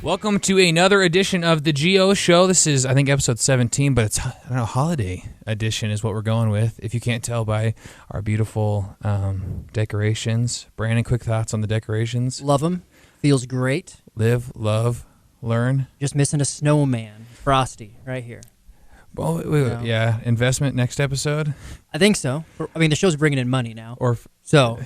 Welcome to another edition of the GO Show. This is, I think, episode 17, but it's, holiday edition is what we're going with. If you can't tell by our beautiful decorations. Brandon, quick thoughts on the decorations? Love them. Feels great. Live, love, learn. Just missing a snowman. Frosty, right here. Oh, wait, yeah. Investment next episode? I think so. I mean, the show's bringing in money now. Or so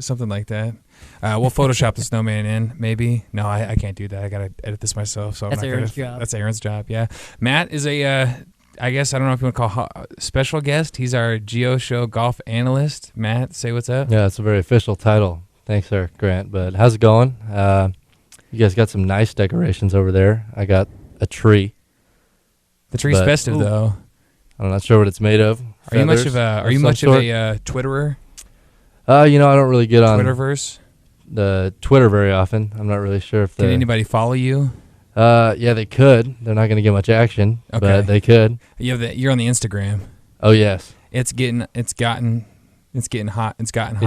something like that. We'll Photoshop the snowman in, maybe. No, I can't do that. I got to edit this myself. So that's Aaron's job. That's Aaron's job, yeah. Matt is I guess, I don't know if you want to call special guest. He's our GO Show golf analyst. Matt, say what's up. Yeah, it's a very official title. Thanks, sir, Grant. But how's it going? You guys got some nice decorations over there. I got a tree. The tree's festive, though. I'm not sure what it's made of. Are you much of a Twitterer? I don't really get on Twitterverse? The Twitter very often. I'm not really sure if Can anybody follow you? Yeah, they could. They're not going to get much action, but they could. You're on the Instagram. Oh yes. It's getting hot. It's gotten hot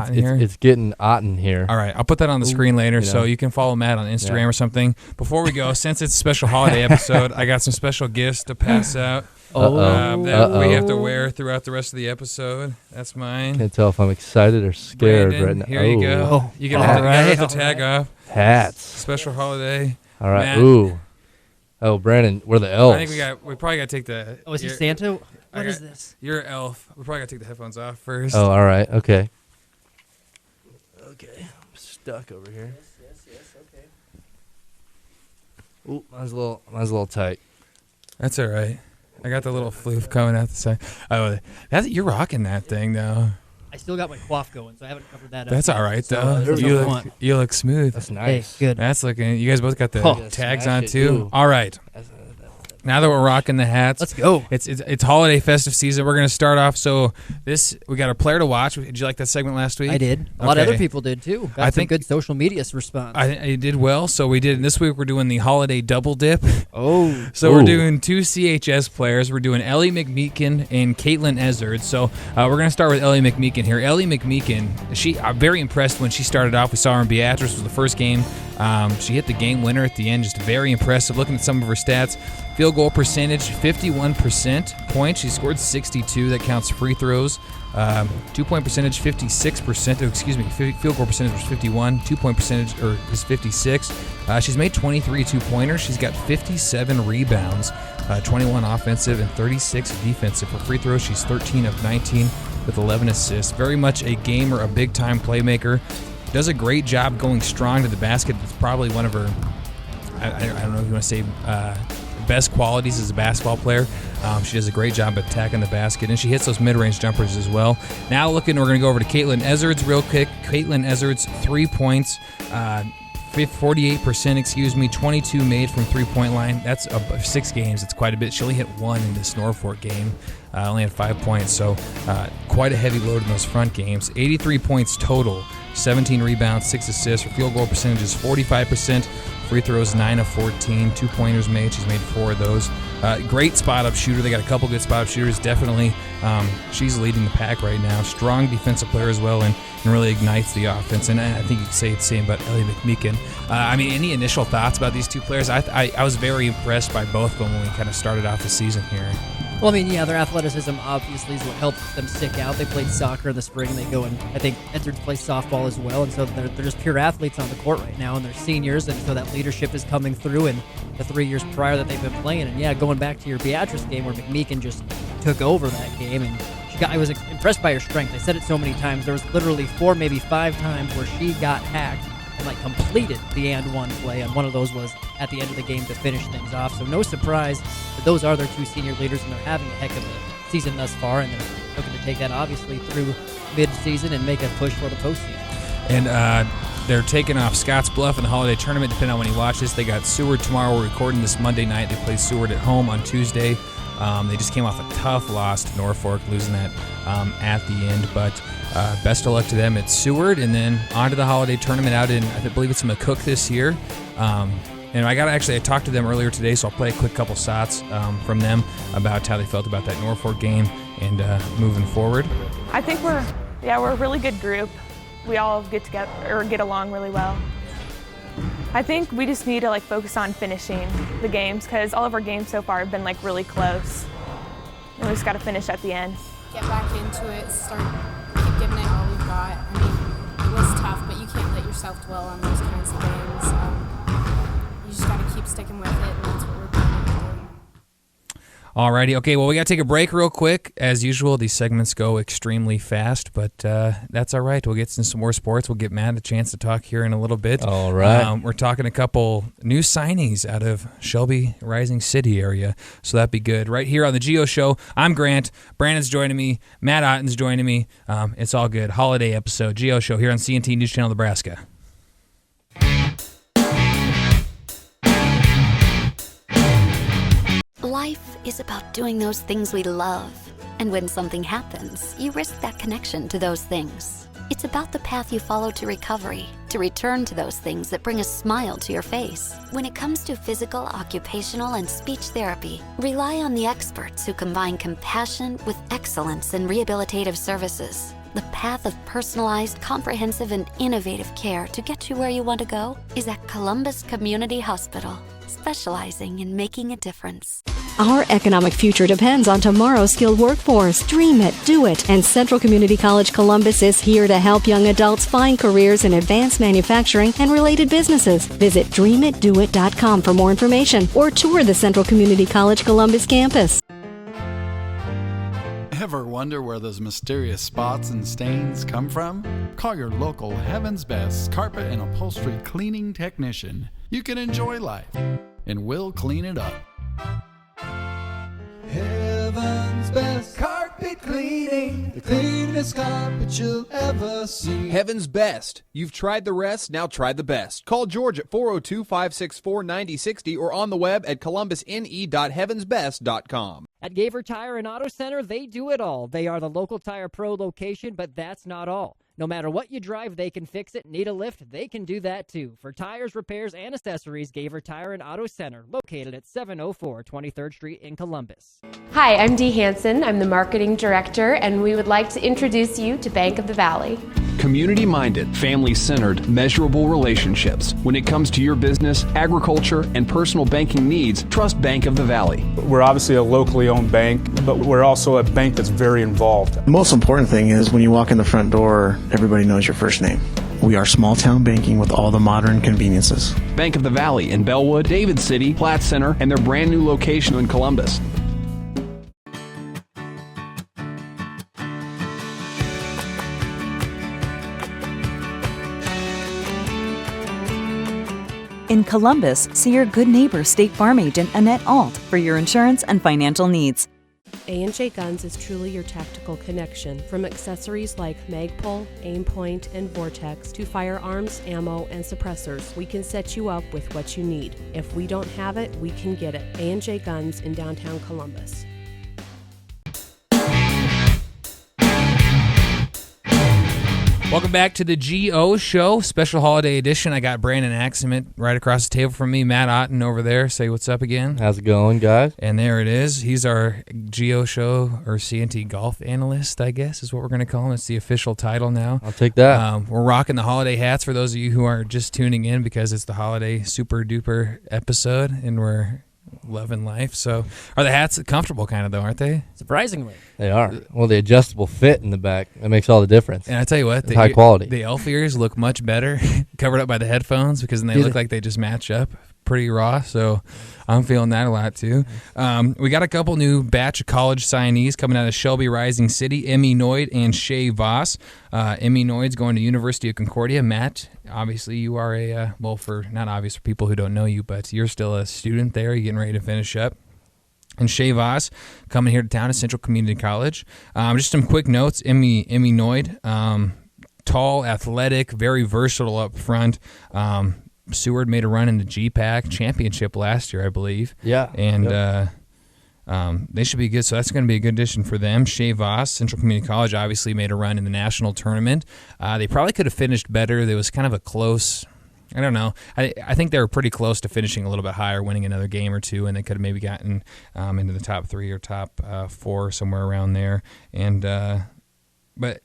in here. It's getting Otten here. All right, I'll put that on the screen later, so you can follow Matt on Instagram or something. Before we go, since it's a special holiday episode, I got some special gifts to pass out. That we have to wear throughout the rest of the episode. That's mine. Can't tell if I'm excited or scared Brandon, right now. Here you go. You can rip the tag off. Hats. Special holiday. All right. Matt. Ooh. Oh, Brandon, we're the elves. I think we probably got to take the. Oh, is he Santa? What is this? You're an elf. We probably got to take the headphones off first. Oh, all right. Okay. Okay. I'm stuck over here. Yes. Okay. Ooh, mine's a little tight. That's all right. I got the little floof coming out the side. Oh, you're rocking that thing though. I still got my coif going, so I haven't covered that up. That's all right though. You look smooth. That's nice. Hey, good. That's looking. You guys both got the tags on too. Ooh. All right. Now that we're rocking the hats, let's go. It's holiday festive season. We're gonna start off. So we got a player to watch. Did you like that segment last week? I did. A lot of other people did too. Got some good social media response. I did well. So we did. And this week we're doing the holiday double dip. Oh. So we're doing two CHS players. We're doing Ellie McMeekin and Caitlin Ezzard. So we're gonna start with Ellie McMeekin here. Ellie McMeekin. I'm very impressed when she started off. We saw her in Beatrice was the first game. She hit the game winner at the end. Just very impressive. Looking at some of her stats. Field goal percentage, 51%. Points, she scored 62. That counts free throws. 2-point percentage, 56%. Oh, excuse me, field goal percentage was 51. 2-point percentage is 56. She's made 23 two-pointers. She's got 57 rebounds, 21 offensive and 36 defensive. For free throws, she's 13 of 19 with 11 assists. Very much a gamer, a big-time playmaker. Does a great job going strong to the basket. It's probably one of her, I don't know if you want to say best qualities as a basketball player. She does a great job at attacking the basket, and she hits those mid-range jumpers as well. Now we're going to go over to Caitlin Ezzard's real quick. Caitlin Ezzard's 3 points, 48%, 22 made from three-point line. That's 6 games. It's quite a bit. She only hit 1 in this Norfolk game. Only had 5 points, so quite a heavy load in those front games. 83 points total, 17 rebounds, 6 assists. Her field goal percentage is 45%. Free throws, 9 of 14. 2-pointers made. She's made 4 of those. Great spot-up shooter. They got a couple good spot-up shooters. Definitely, she's leading the pack right now. Strong defensive player as well, and really ignites the offense. And I think you could say the same about Ellie McMeekin. Any initial thoughts about these two players? I was very impressed by both of them when we kind of started off the season here. Well, their athleticism obviously is what helps them stick out. They played soccer in the spring, and they go and I think Ezzard's plays softball as well, and so they're just pure athletes on the court right now, and they're seniors, and so that leadership is coming through in the 3 years prior that they've been playing. And going back to your Beatrice game where McMeekin just took over that game, and I was impressed by her strength. I said it so many times. There was literally 4, maybe 5 times where she got hacked and completed the and one play, and one of those was at the end of the game to finish things off. So no surprise that those are their 2 senior leaders, and they're having a heck of a season thus far, and they're looking to take that obviously through mid-season and make a push for the postseason. And they're taking off Scotts Bluff in the holiday tournament, depending on when you watch this. They got Seward tomorrow. We're recording this Monday night. They play Seward at home on Tuesday. They just came off a tough loss to Norfolk, losing that at the end. But best of luck to them at Seward, and then on to the holiday tournament out in, I believe it's McCook this year. And I talked to them earlier today, so I'll play a quick couple shots from them about how they felt about that Norfolk game and moving forward. I think we're a really good group. We all get together or get along really well. I think we just need to focus on finishing the games because all of our games so far have been really close. And we just got to finish at the end. Get back into it, keep giving it all we've got. I mean, it was tough, but you can't let yourself dwell on those kinds of games. You just got to keep sticking with it, and that's what we're planning to do. Alrighty, okay, well, we got to take a break real quick. As usual, these segments go extremely fast, but that's all right. We'll get into some more sports. We'll get Matt a chance to talk here in a little bit. All right. We're talking a couple new signings out of Shelby Rising City area, so that'd be good. Right here on the Geo Show, I'm Grant. Brandon's joining me. Matt Otten's joining me. It's all good. Holiday episode, Geo Show here on CNT News Channel Nebraska. Life is about doing those things we love. And when something happens, you risk that connection to those things. It's about the path you follow to recovery, to return to those things that bring a smile to your face. When it comes to physical, occupational, and speech therapy, rely on the experts who combine compassion with excellence in rehabilitative services. The path of personalized, comprehensive, and innovative care to get you where you want to go is at Columbus Community Hospital, specializing in making a difference. Our economic future depends on tomorrow's skilled workforce. Dream it, do it. And Central Community College Columbus is here to help young adults find careers in advanced manufacturing and related businesses. Visit dreamitdoit.com for more information or tour the Central Community College Columbus campus. Ever wonder where those mysterious spots and stains come from? Call your local Heaven's Best carpet and upholstery cleaning technician. You can enjoy life, and we'll clean it up. Heaven's Best Carpet Cleaning, the cleanest carpet you'll ever see. Heaven's Best. You've tried the rest, now try the best. Call George at 402-564-9060 or on the web at columbusne.heavensbest.com. At Gaver Tire and Auto Center, they do it all. They are the local Tire Pro location, but that's not all. No matter what you drive, they can fix it. Need a lift? They can do that too. For tires, repairs, and accessories, Gaver Tire and Auto Center, located at 704 23rd Street in Columbus. Hi, I'm Dee Hansen. I'm the Marketing Director, and we would like to introduce you to Bank of the Valley. Community-minded, family-centered, measurable relationships. When it comes to your business, agriculture, and personal banking needs, trust Bank of the Valley. We're obviously a locally owned bank, but we're also a bank that's very involved. The most important thing is when you walk in the front door, everybody knows your first name. We are small town banking with all the modern conveniences. Bank of the Valley in Bellwood, David City, Platte Center, and their brand new location in Columbus. In Columbus, see your good neighbor State Farm agent Annette Alt for your insurance and financial needs. A&J Guns is truly your tactical connection. From accessories like Magpul, Aimpoint, and Vortex to firearms, ammo, and suppressors, we can set you up with what you need. If we don't have it, we can get it. A&J Guns in downtown Columbus. Welcome back to the GO Show, special holiday edition. I got Brandon Aksamit right across the table from me, Matt Otten over there. Say what's up again. How's it going, guys? And there it is. He's our GO Show or CNT golf analyst, I guess, is what we're going to call him. It's the official title now. I'll take that. We're rocking the holiday hats for those of you who are just tuning in because it's the holiday super duper episode and we're loving life. So are the hats comfortable kind of though, aren't they? Surprisingly. They are. Well, the adjustable fit in the back, that makes all the difference. And I tell you what, it's high quality. The elf ears look much better covered up by the headphones because then they look like they just match up pretty raw. So I'm feeling that a lot too. We got a couple new batch of college signees coming out of Shelby Rising City, Emmy Noyd and Shay Voss. Emmy Noyd's going to University of Concordia. Matt, obviously you are not obvious for people who don't know you, but you're still a student there. You're getting ready to finish up. And Shay Voss coming here to town at Central Community College. Just some quick notes. Emmy Noyd, tall, athletic, very versatile up front. Seward made a run in the GPAC championship last year, I believe. Yeah. And they should be good. So that's going to be a good addition for them. Shay Voss, Central Community College, obviously made a run in the national tournament. They probably could have finished better. There was kind of a close, I don't know. I think they were pretty close to finishing a little bit higher, winning another game or two, and they could have maybe gotten into the top 3 or top 4, somewhere around there. And but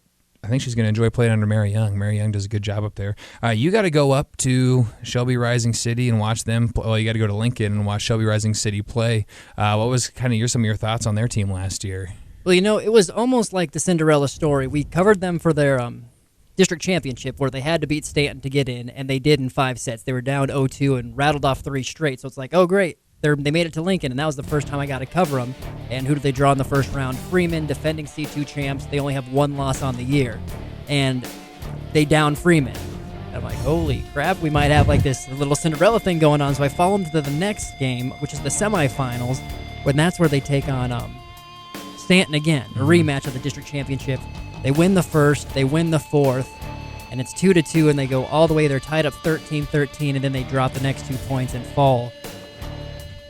I think she's going to enjoy playing under Mary Young. Mary Young does a good job up there. You got to go up to Shelby Rising City and watch them. Well, you got to go to Lincoln and watch Shelby Rising City play. What was kind of some of your thoughts on their team last year? Well, it was almost like the Cinderella story. We covered them for their district championship where they had to beat Stanton to get in, and they did in 5 sets. They were down 0-2 and rattled off 3 straight. So it's like, oh, great. They made it to Lincoln, and that was the first time I got to cover them. And who did they draw in the first round? Freeman, defending C2 champs. They only have 1 loss on the year. And they downed Freeman. And I'm like, holy crap, we might have like this little Cinderella thing going on. So I follow them to the next game, which is the semifinals, when that's where they take on Stanton again, a rematch of the district championship. They win the first, they win the fourth, and it's 2-2, and they go all the way. They're tied up 13-13, and then they drop the next 2 points and fall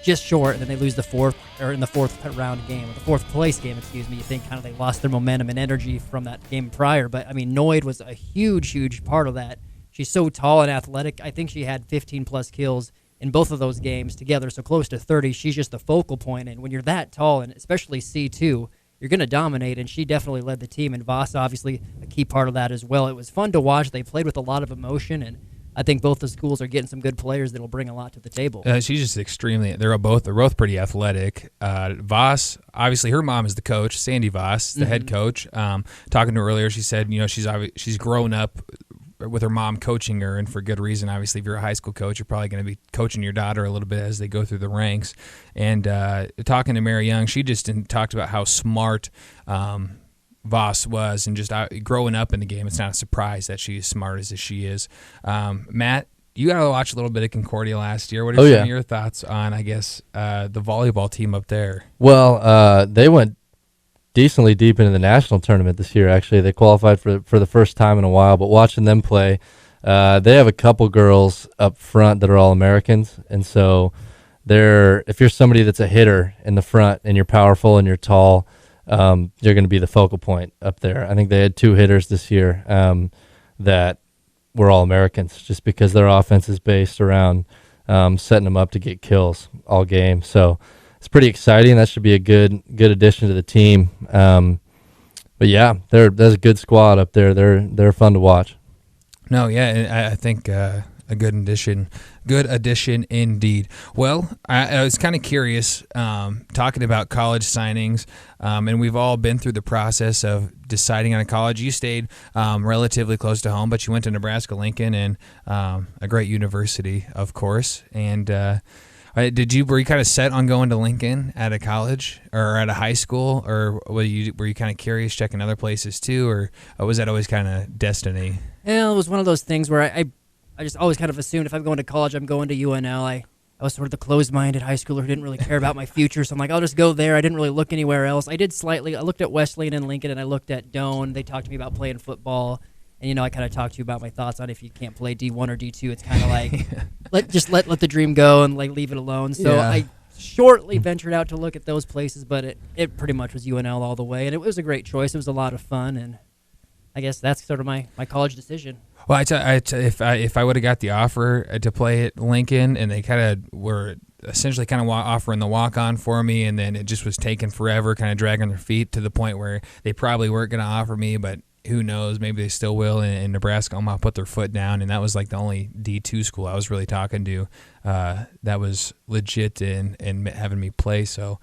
just short, and then they lose the fourth round game, or the fourth place game, excuse me. You think kind of they lost their momentum and energy from that game prior, but I mean, Noid was a huge part of that. She's so tall and athletic. I think she had 15 plus kills in both of those games together, so close to 30. She's just the focal point, and when you're that tall, and especially C2, you're going to dominate, and she definitely led the team, and Voss obviously a key part of that as well. It was fun to watch. They played with a lot of emotion, and I think both the schools are getting some good players that will bring a lot to the table. She's just they're both pretty athletic. Voss, obviously her mom is the coach, Sandy Voss, the head coach. Talking to her earlier, she said, she's grown up with her mom coaching her, and for good reason. Obviously, if you're a high school coach, you're probably going to be coaching your daughter a little bit as they go through the ranks. And talking to Mary Young, she just talked about how smart Voss was, and just growing up in the game, it's not a surprise that she's as smart as she is. Matt, you got to watch a little bit of Concordia last year. What are some of your thoughts on, I guess, the volleyball team up there? Well, they went decently deep into the national tournament this year, actually. They qualified for the first time in a while, but watching them play, they have a couple girls up front that are All-Americans, and so if you're somebody that's a hitter in the front and you're powerful and you're tall, you're going to be the focal point up there. I think they had 2 hitters this year that were All-Americans, just because their offense is based around setting them up to get kills all game. So it's pretty exciting. That should be a good addition to the team. But yeah, there's a good squad up there. They're fun to watch. No, yeah, I think a good addition indeed. Well, I was kind of curious, talking about college signings, and we've all been through the process of deciding on a college. You stayed relatively close to home, but you went to Nebraska-Lincoln, and a great university, of course. And were you kind of set on going to Lincoln at a college or at a high school, or were you kind of curious, checking other places too, or was that always kind of destiny? Yeah, it was one of those things where I just always kind of assumed if I'm going to college, I'm going to UNL. I was sort of the closed-minded high schooler who didn't really care about my future, so I'm like, I'll just go there. I didn't really look anywhere else. I looked at Wesleyan and Lincoln, and I looked at Doane. They talked to me about playing football, and I kind of talked to you about my thoughts on if you can't play D1 or D2, it's kind of like let the dream go and like leave it alone. So I shortly ventured out to look at those places, but it pretty much was UNL all the way, and it was a great choice. It was a lot of fun, and I guess that's sort of my college decision. Well, if I would have got the offer to play at Lincoln, and they kind of were essentially kind of offering the walk-on for me, and then it just was taking forever, kind of dragging their feet to the point where they probably weren't going to offer me, but who knows, maybe they still will. In Nebraska, Omaha put their foot down, and that was like the only D2 school I was really talking to that was legit and having me play. So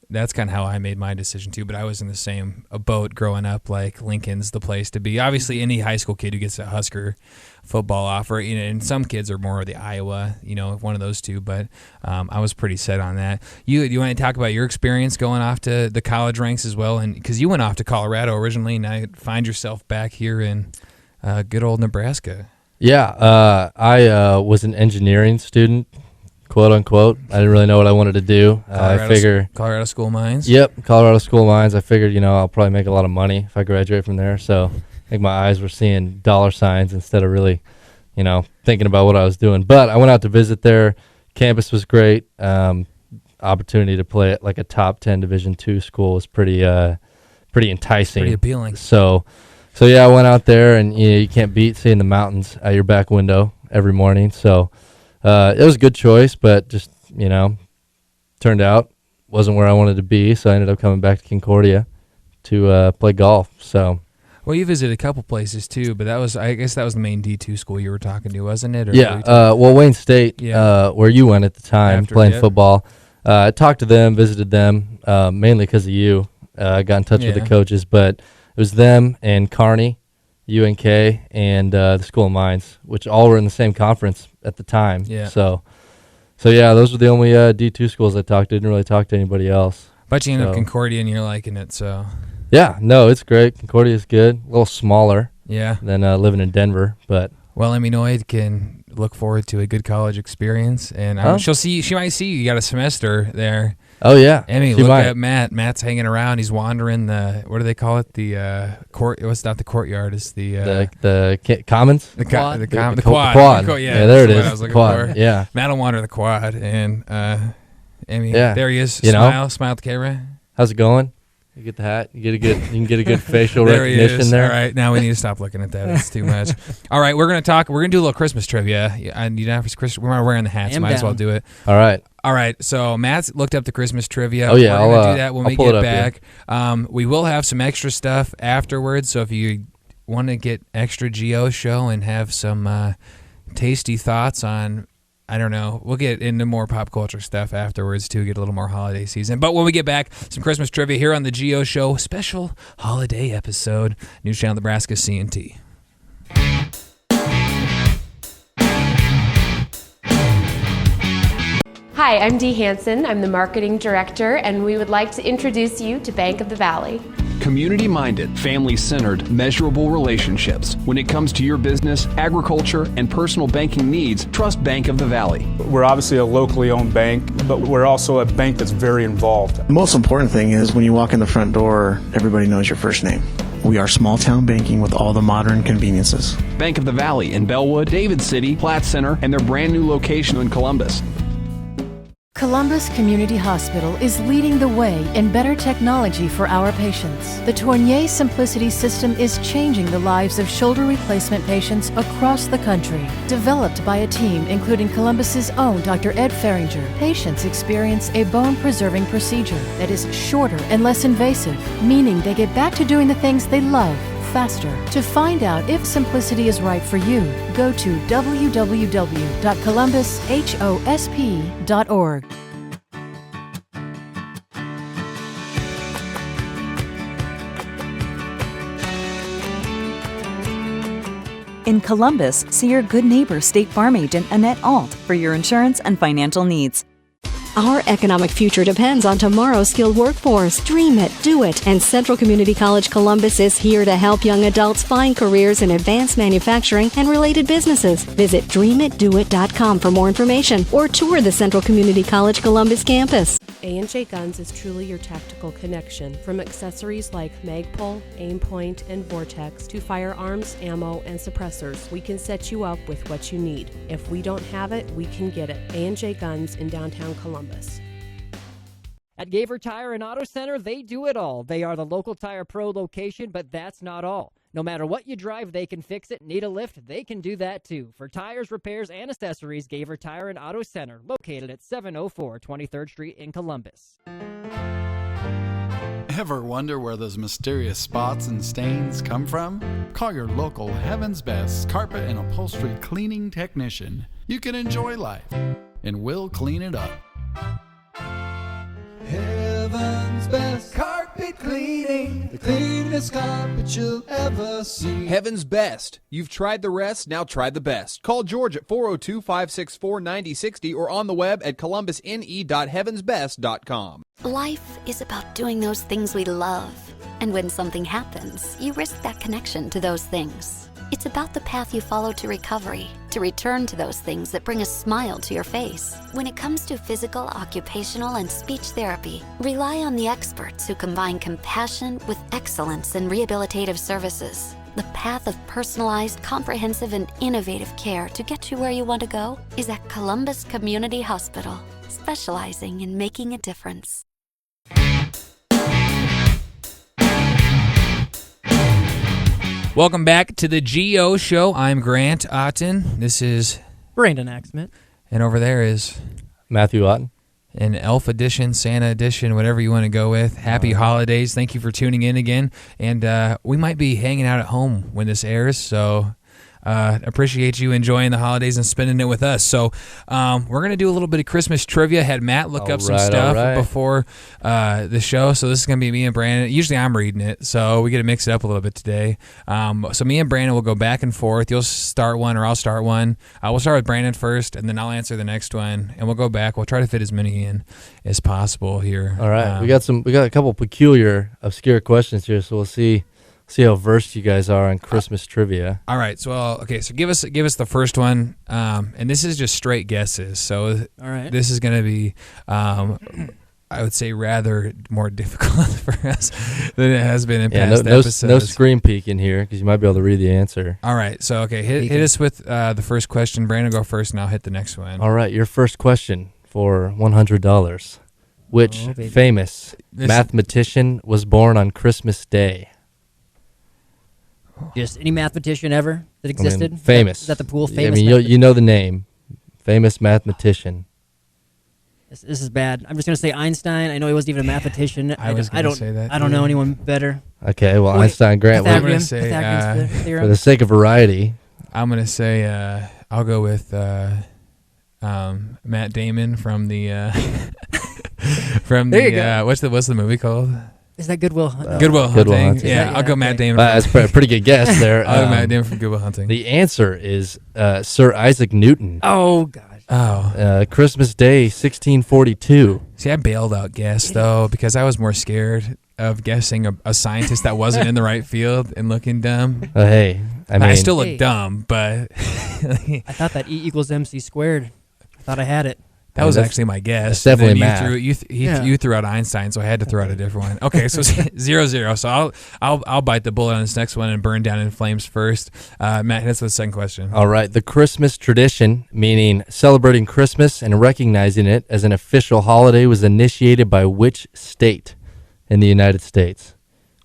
that's kind of how I made my decision too. But I was in the same boat growing up. Like, Lincoln's the place to be. Obviously, any high school kid who gets a Husker football offer, and some kids are more of the Iowa, one of those two. But I was pretty set on that. You want to talk about your experience going off to the college ranks as well, and because you went off to Colorado originally, and now you find yourself back here in good old Nebraska. Yeah, I was an engineering student, quote unquote. I didn't really know what I wanted to do. I figure Colorado School Mines. Yep, Colorado School Mines. I figured, I'll probably make a lot of money if I graduate from there. So I think my eyes were seeing dollar signs instead of really, thinking about what I was doing. But I went out to visit there. Campus was great. Opportunity to play at like a top 10 Division II school was pretty enticing. Pretty appealing. So yeah, I went out there, and you can't beat seeing the mountains out your back window every morning. So it was a good choice, but just, turned out wasn't where I wanted to be, so I ended up coming back to Concordia to play golf. So Well, you visited a couple places too, but I guess that was the main D2 school you were talking to, wasn't it? Or Yeah. Well, Wayne State, where you went at the time, playing football. I talked to them, visited them, mainly because of you. I got in touch with the coaches, but it was them and Kearney, UNK, and the School of Mines, which all were in the same conference at the time. Yeah. So yeah, those were the only D2 schools I talked to. Didn't really talk to anybody else. But you ended up Concordia and you're liking it, so. Yeah, no, it's great. Concordia is good. A little smaller. Yeah. Than living in Denver, but. Well, Emmy Noyd can look forward to a good college experience, and she might see you got a semester there. Oh yeah, Emmy, look at Matt. Matt's hanging around. He's wandering the, what do they call it? The court. It's not the courtyard. It's the commons. The quad. The quad. Yeah, there it is. I was looking quad. for. Yeah. Matt will wander the quad, and Emmy. Yeah. There he is. Smile at the camera. How's it going? You get the hat. You can get a good facial there recognition there. All right, now we need to stop looking at that. It's too much. All right, we're gonna do a little Christmas trivia. And you know, we're wearing the hats. Might as well do it. All right. So Matt's looked up the Christmas trivia. Oh yeah, we're gonna do that when we get back. Here. We will have some extra stuff afterwards. So if you want to get extra Geo show and have some tasty thoughts on. I don't know. We'll get into more pop culture stuff afterwards, too, get a little more holiday season. But when we get back, some Christmas trivia here on the Geo Show, special holiday episode, News Channel Nebraska CNT. Hi, I'm Dee Hansen. I'm the marketing director, and we would like to introduce you to Bank of the Valley. Community-minded, family-centered, measurable relationships. When it comes to your business, agriculture, and personal banking needs, trust Bank of the Valley. We're obviously a locally owned bank, but we're also a bank that's very involved. The most important thing is when you walk in the front door, everybody knows your first name. We are small town banking with all the modern conveniences. Bank of the Valley in Bellwood, David City, Platte Center, and their brand new location in Columbus. Columbus Community Hospital is leading the way in better technology for our patients. The Tournier Simplicity system is changing the lives of shoulder replacement patients across the country. Developed by a team including Columbus's own Dr. Ed Feringer, patients experience a bone-preserving procedure that is shorter and less invasive, meaning they get back to doing the things they love faster. To find out if Simplicity is right for you, go to www.columbushosp.org. In Columbus, see your good neighbor State Farm agent Annette Alt for your insurance and financial needs. Our economic future depends on tomorrow's skilled workforce. Dream it, do it. And Central Community College Columbus is here to help young adults find careers in advanced manufacturing and related businesses. Visit dreamitdoit.com for more information or tour the Central Community College Columbus campus. A&J Guns is truly your tactical connection. From accessories like Magpul, Aimpoint, and Vortex to firearms, ammo, and suppressors, we can set you up with what you need. If we don't have it, we can get it. A&J Guns in downtown Columbus. At Gaver Tire and Auto Center, they do it all. They are the local Tire Pro location, but that's not all. No matter what you drive, they can fix it. Need a lift? They can do that too. For tires, repairs, and accessories, Gaver Tire and Auto Center, located at 704 23rd Street in Columbus. Ever wonder where those mysterious spots and stains come from? Call your local Heaven's Best carpet and upholstery cleaning technician. You can enjoy life, and we'll clean it up. Heaven's Best Carpet Cleaning, the cleanest carpet you'll ever see. Heaven's Best. You've tried the rest, now try the best. Call George at 402-564-9060 or on the web at columbusne.heavensbest.com. Life is about doing those things we love. And when something happens, you risk that connection to those things. It's about the path you follow to recovery, to return to those things that bring a smile to your face. When it comes to physical, occupational, and speech therapy, rely on the experts who combine compassion with excellence in rehabilitative services. The path of personalized, comprehensive, and innovative care to get you where you want to go is at Columbus Community Hospital, specializing in making a difference. Welcome back to the Geo Show. I'm Grant Otten. This is Brandon Aksamit. And over there is Matthew Otten. an Elf edition, Santa edition, whatever you want to go with. Happy holidays. Thank you for tuning in again. And we might be hanging out at home when this airs, so appreciate you enjoying the holidays and spending it with us. So we're going to do a little bit of Christmas trivia. Had Matt look up some stuff before the show, so this is going to be me and Brandon. Usually I'm reading it, so we get to mix it up a little bit today. So me and Brandon will go back and forth. You'll start one or I'll start one. We'll start with Brandon first, and then I'll answer the next one, and we'll go back. We'll try to fit as many in as possible here. All right. We got a couple peculiar, obscure questions here, so we'll see how versed you guys are on Christmas trivia. All right. So give us the first one, and this is just straight guesses. So all right. This is going to be, I would say, rather more difficult for us than it has been in past episodes. No screen peeking here because you might be able to read the answer. All right. So hit us with the first question. Brandon, go first, and I'll hit the next one. All right. Your first question for $100. Which famous mathematician was born on Christmas Day? Just any mathematician ever that existed? Famous. Is that the pool? Famous. You know the name. Famous mathematician. This is bad. I'm just going to say Einstein. I know he wasn't even a mathematician. I don't say that. I don't know anyone better. Okay, well, Einstein, Grant. I'm going to say, for the sake of variety, I'm going to say, I'll go with Matt Damon from the what's the movie called? Is that Good Will Hunting? Good Will Hunting. Yeah, I'll go Matt Damon. That's a pretty good guess there. I'll go Matt Damon from Good Will Hunting. The answer is Sir Isaac Newton. Oh, God. Oh. Christmas Day, 1642. See, I bailed out guess, though, because I was more scared of guessing a scientist that wasn't in the right field and looking dumb. Hey, I still look dumb, but... I thought that E = MC squared. I thought I had it. That was actually my guess. That's definitely math. You threw out Einstein, so I had to throw out a different one. Okay, so 0-0. So I'll bite the bullet on this next one and burn down in flames first. Matt, hit us with the second question. All right. The Christmas tradition, meaning celebrating Christmas and recognizing it as an official holiday, was initiated by which state in the United States?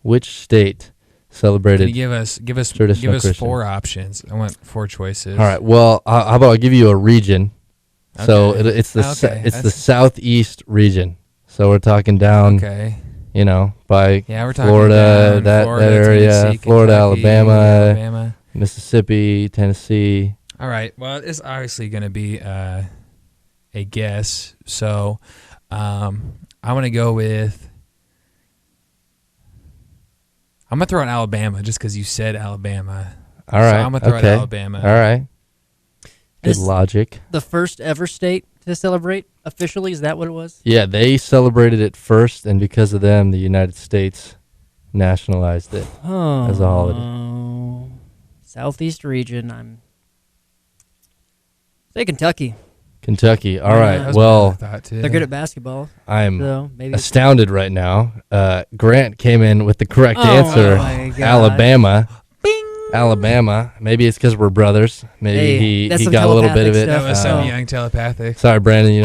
Which state celebrated? Can you give us Christian? 4 options? I want 4 choices. All right. Well, how about I give you a region? So it's the southeast region. So we're talking down, by we're talking Florida, down that area, Tennessee, Florida, Kentucky, Alabama, Mississippi, Tennessee. All right. Well, it's obviously going to be a guess. So I'm going to go with. I'm going to throw in Alabama just because you said Alabama. All right. So I'm going to throw in Alabama. All right. Good logic. The first ever state to celebrate officially? Is that what it was? Yeah, they celebrated it first, and because of them, the United States nationalized it as a holiday. Southeast region. I'm say Kentucky. Kentucky. All right. Well, they're good at basketball. I'm so maybe astounded right now. Grant came in with the correct answer. My God. Alabama. Alabama. Maybe it's because we're brothers. Maybe he got a little bit of it. That was some young telepathic. Sorry, Brandon. You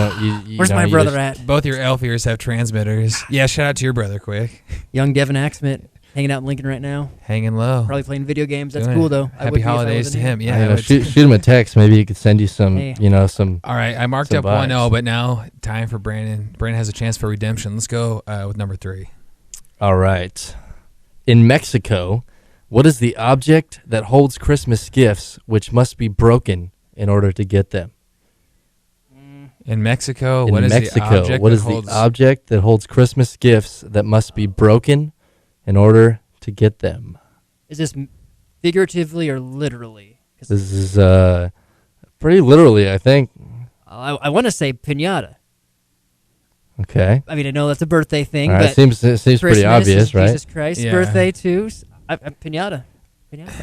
Where's my brother at? Both your elf ears have transmitters. Yeah, shout out to your brother, quick. Young Devin Aksamit, hanging out in Lincoln right now. Hanging low. Probably playing video games. That's cool, though. Happy holidays to him. Yeah. Shoot him a text. Maybe he could send you some, some. All right, I marked up 1-0, but now time for Brandon. Brandon has a chance for redemption. Let's go with number 3. All right. In Mexico, what is the object that holds Christmas gifts which must be broken in order to get them? In Mexico, what is the object that holds Christmas gifts that must be broken in order to get them? Is this figuratively or literally? This is pretty literally, I think. I want to say piñata. Okay. I mean, I know that's a birthday thing, right, but it seems pretty obvious, right? Jesus Christ's birthday too. Piñata.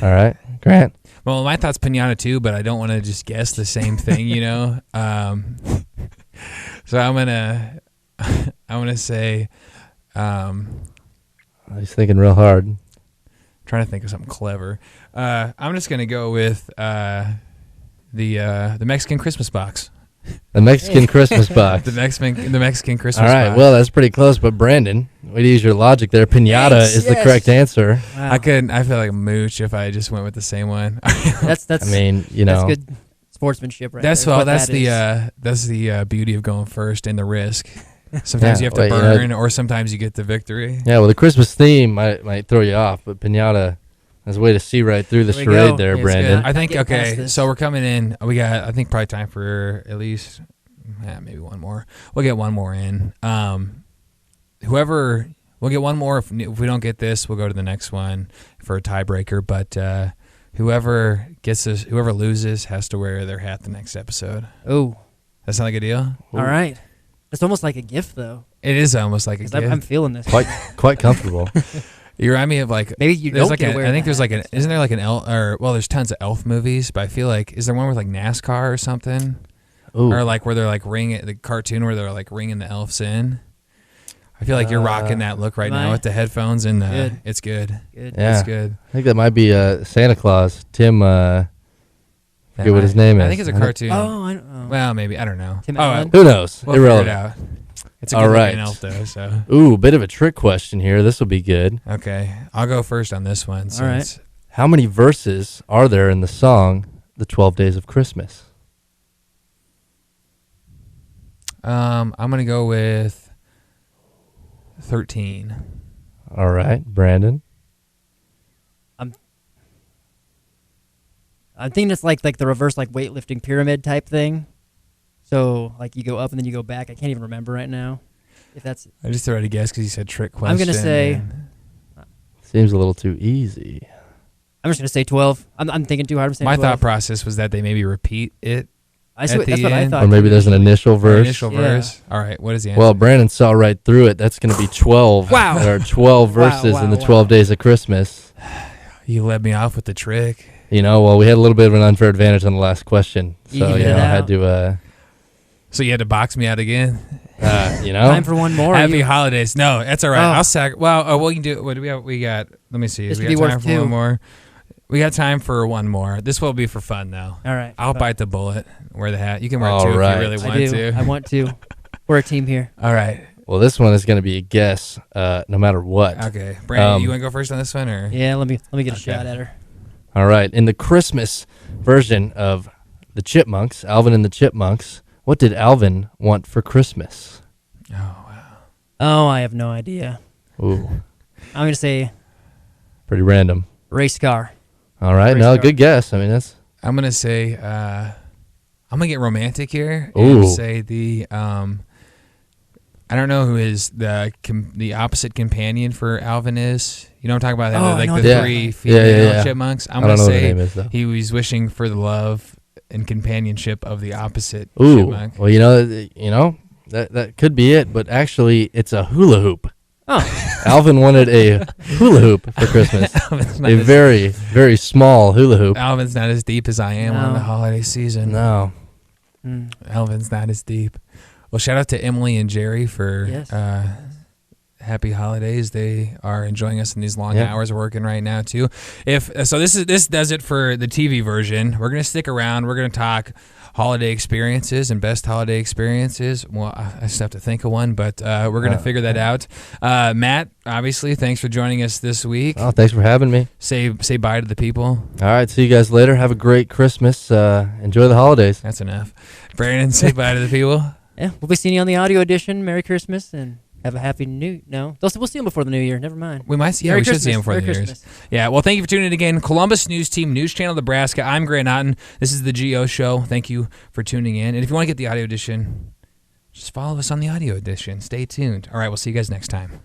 All right, Grant. Well, my thought's piñata too, but I don't want to just guess the same thing, So I'm gonna say. He's thinking real hard. I'm trying to think of something clever. I'm just gonna go with the Mexican Christmas box. The Mexican Christmas box. The Mexican Christmas box. All right, well, that's pretty close, but Brandon, way to use your logic there. Piñata is the correct answer. Wow. I feel like a mooch if I just went with the same one. that's I mean, that's good sportsmanship, right? That's there. well. What That's that the is. that's the beauty of going first and the risk. Sometimes you have to burn, or sometimes you get the victory. Yeah, well, the Christmas theme might throw you off, but Pinata has a way to see right through the charade there, Brandon. I think, okay, so we're coming in. We got, I think, probably time for at least maybe one more. We'll get one more in. We'll get one more. If we don't get this, we'll go to the next one for a tiebreaker. But whoever gets this, whoever loses has to wear their hat the next episode. Oh. That sound like a deal? All right. It's almost like a gift, though. It is almost like a gift. I'm feeling this. Quite comfortable. You remind me of like maybe you there's don't like get to wear I think the there's hat. like isn't there like an elf or well there's tons of elf movies, but I feel like is there one with like NASCAR or something? Ooh. Or like where they're like ringing the cartoon where they're like ringing the elves in. I feel like you're rocking that look right now with the headphones and Good. it's good. Good. Yeah. It's good. I think that might be Santa Claus. Tim, forget what his name is. I think it's a cartoon. Oh, I don't know. Well, maybe I don't know. Tim Allen? Who knows? We'll figure it Irrelevant. out. It's a All good right. looking elf though. So Ooh, bit of a trick question here. This will be good. okay, I'll go first on this one. All right. since- How many verses are there in the song "The 12 Days of Christmas"? I'm gonna go with 13. All right, Brandon. I'm thinking it's like the reverse like weightlifting pyramid type thing. So like you go up and then you go back. I can't even remember right now. If that's I just threw out a guess because you said trick question. I'm gonna say and- Seems a little too easy. I'm just gonna say 12. I'm thinking too hard. I'm saying My 12. thought process was that they maybe repeat it. That's at what the I end. thought. Or maybe there's an initial Or verse. initial verse. All right. What is the answer? Well, Brandon saw right through it. That's going to be 12. Wow. There are 12 verses in the 12 Days of Christmas. You led me off with the trick. You know, well, we had a little bit of an unfair advantage on the last question. So, Evened you it know, I out. had to, So you had to box me out again. you know. Time for one more. Happy holidays. No, that's all right. Oh. I'll sack. Well, we can do. What do we have? We got. Let me see. This we could got be time worth for two. one more. We got time for one more. This will be for fun though. All right. I'll Fine. bite the bullet. Wear the hat. You can wear All two right. if you really want I do. to. I want to. We're a team here. All right. Well, this one is going to be a guess no matter what. Okay. Brandon, you want to go first on this one or? Yeah. Let me get a Okay. shot at her. All right. In the Christmas version of the Chipmunks, Alvin and the Chipmunks, what did Alvin want for Christmas? Oh, I have no idea. Ooh, I'm gonna say pretty random. race car. All right. Race No, car. good guess. I mean, that's I'm gonna say. I'm gonna get romantic here Ooh. and say the. I don't know who is the opposite companion for Alvin is. You know what I'm talking about? Oh, I like know the what three Yeah, female yeah. chipmunks. I'm I gonna don't know what her say name is, though. he was wishing for the love and companionship of the opposite ooh. chipmunk. Well, you know that could be it, but actually, it's a hula hoop. Oh. Alvin wanted a hula hoop for Christmas. Alvin's not A as- very, very small hula hoop. Alvin's not as deep as I am on No. the holiday season. No. Alvin's not as deep. Well, shout out to Emily and Jerry for Yes. happy holidays. They are enjoying us in these long Yeah. hours working right now too. This does it for the TV version. We're gonna stick around. We're gonna talk holiday experiences and best holiday experiences. Well, I just have to think of one, but we're gonna figure that out. Matt, obviously, thanks for joining us this week. Oh, thanks for having me. Say bye to the people. All right, see you guys later. Have a great Christmas. Enjoy the holidays. That's enough. Brandon, say bye to the people. Yeah, we'll be seeing you on the audio edition. Merry Christmas and have a happy we'll see him before the new year. Never mind. We might see. Yeah, Merry we should see Christmas. him before Merry the New Year's. Christmas. Yeah. Well, thank you for tuning in again. Columbus News Team, News Channel Nebraska. I'm Grant Otten. This is the GO Show. Thank you for tuning in. And if you want to get the audio edition, just follow us on the audio edition. Stay tuned. All right. We'll see you guys next time.